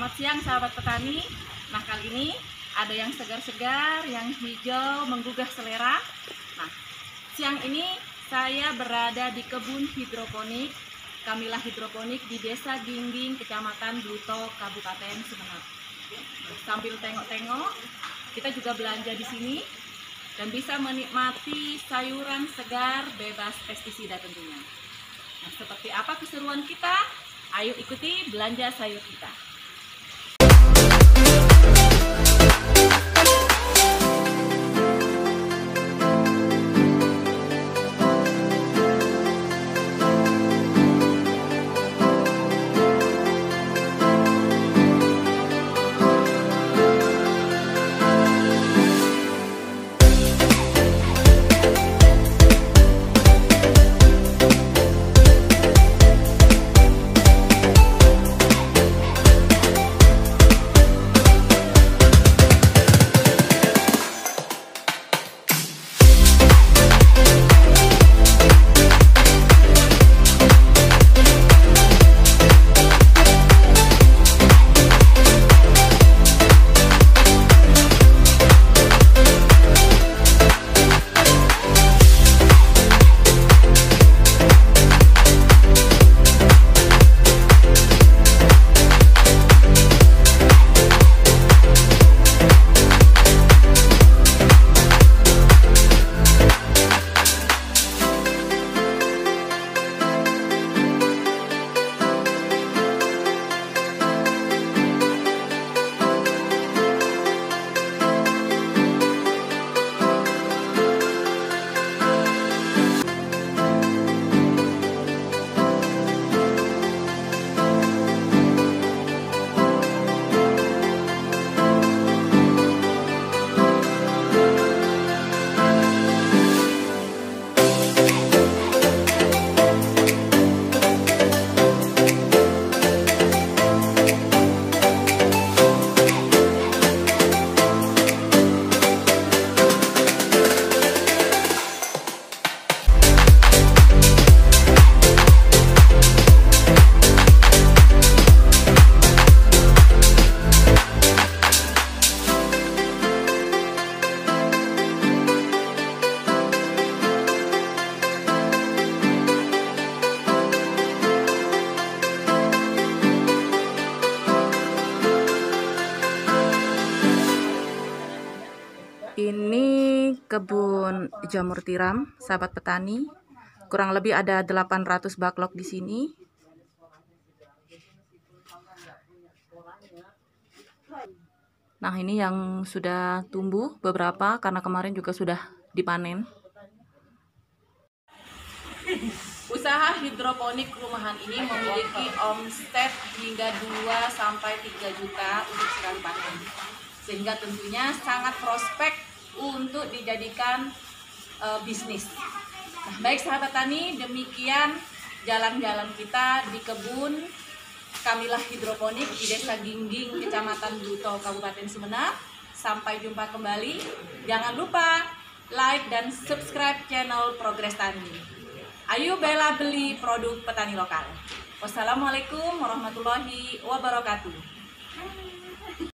Selamat siang sahabat petani. Nah, kali ini ada yang segar-segar, yang hijau, menggugah selera. Nah, siang ini saya berada di kebun hidroponik Kamila Hidroponik di Desa Gingging, Kecamatan Bluto, Kabupaten Sumeneb. Sambil tengok-tengok, kita juga belanja di sini dan bisa menikmati sayuran segar bebas pestisida tentunya. Nah, seperti apa keseruan kita? Ayo ikuti belanja sayur kita. Ini kebun jamur tiram, sahabat petani. Kurang lebih ada 800 backlog di sini. Nah, ini yang sudah tumbuh beberapa karena kemarin juga sudah dipanen. Usaha hidroponik rumahan ini memiliki omset hingga 2-3 juta untuk sekali panen. Sehingga tentunya sangat prospek untuk dijadikan bisnis. Nah, baik sahabat tani, demikian jalan-jalan kita di kebun Kamila Hidroponik di Desa Gingging, Kecamatan Bluto, Kabupaten Sumeneb. Sampai jumpa kembali. Jangan lupa like dan subscribe channel Progres Tani. Ayo bela beli produk petani lokal. Wassalamualaikum warahmatullahi wabarakatuh.